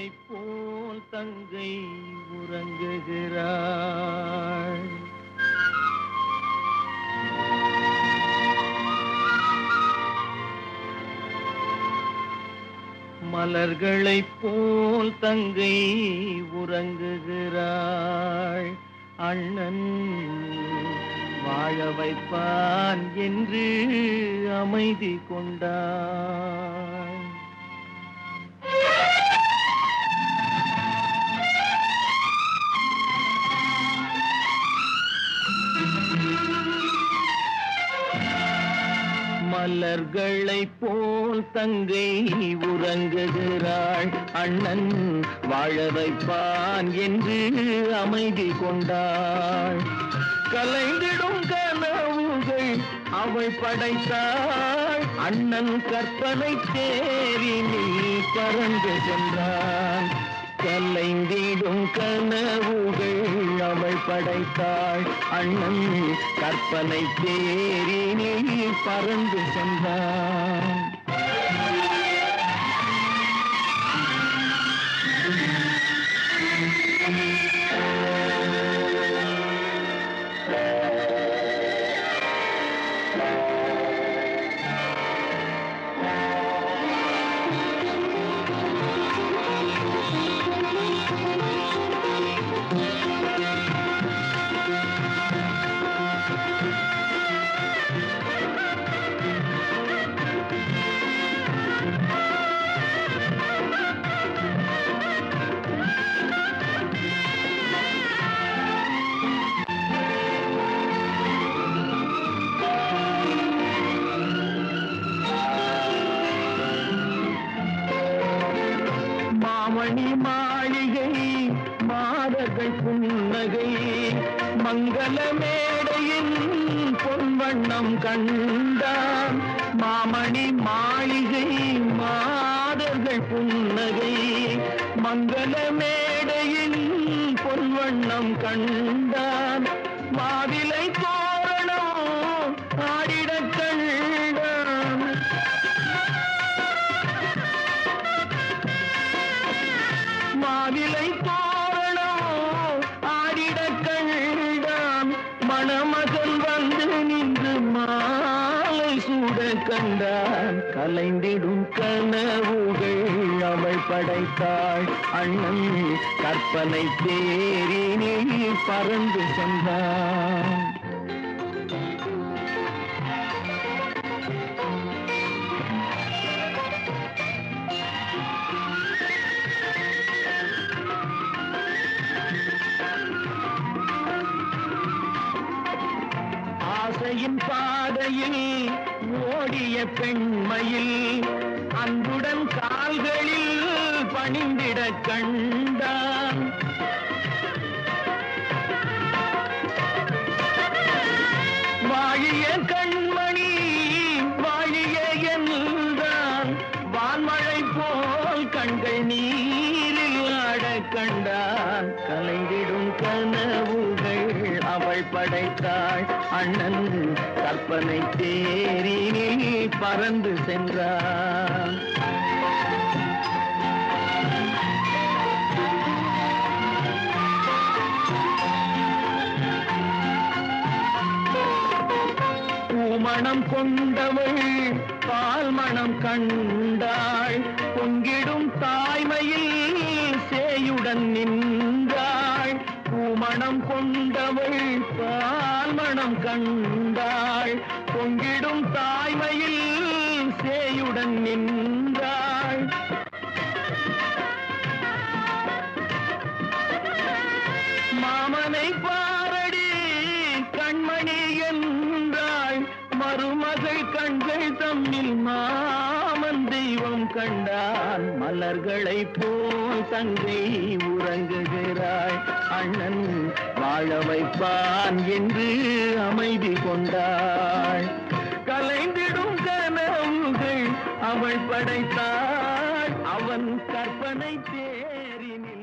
மலர்களைப் போல் தங்கை உறங்குகிறாள். மலர்களைப் போல் தங்கை உறங்குகிறாள். அண்ணன் வாழ வைப்பான் என்று அமைதி கொண்டாள். மலர்களைப் போல் தங்கை உறங்குகிறாள். அண்ணன் வாழ வைப்பான் என்று அமைதி கொண்டாள். கலைந்திடும் கனவுகள் அவள் படைத்தாள். அண்ணன் கற்பனை தேரினில் பறந்து சென்றான். கலைந்திடும் கனவுகள் அவள் படைத்தாள். அண்ணன் கற்பனை தேரினில் பறந்து சென்றான். மணி மாளிகை மாதர்கள் புன்னகை மங்கள மேடையின் பொன்வண்ணம் கண்டான். மாமணி மாளிகை மாதர்கள் புன்னகை மங்கள மேடையின் பொன்வண்ணம் கண்டான். மாவிலை தோரணம் ஆடிடக் கண்டான். மாவிலை தோரணம் ஆடிடக் கண்டான். மணமகன் வந்து நின்று மாலை சூட கண்டான். கலைந்திடும் கனவுகள் அவள் படைத்தாள். அண்ணன் கற்பனை தேரினில் பறந்து சென்றான். ஆசையின் பாதையில் ஓடிய பெண்மையில் அன்புடன் கால்களில் பணிந்திட கண்டான். வாழிய கண்மணி வாழிய என்றான். வான்மழை போல் கண்கள் நீரில் ஆட கண்டான். கலைந்திடும் கனவுகள் அவள் படைத்தாள். அண்ணன் கற்பனை தேரினில் பறந்து சென்றான். பூமணம் கொண்டவள் பால் மணம் கண்டாள். பொங்கிடும் தாய்மையில் சேயுடன் நின்றாள். பூமணம் கொண்டவள் பால் மணம் கண்டாள். பொங்கிடும் தாய்மையில் சேயுடன் நின்றாள். மாமனை பாரடி கண்மணி என்றாள். மருமகள் கண்கள் தம்மில் மாமன் தெய்வம் கண்டான். மலர்களைப் போல் தங்கை உறங்குகிறாள். அண்ணன் வாழ வைப்பான் என்று அமைதி கொண்டாள். கலைந்திடும் கனவுகள் அவள் படைத்தாள். அவன் கற்பனை தேரினில்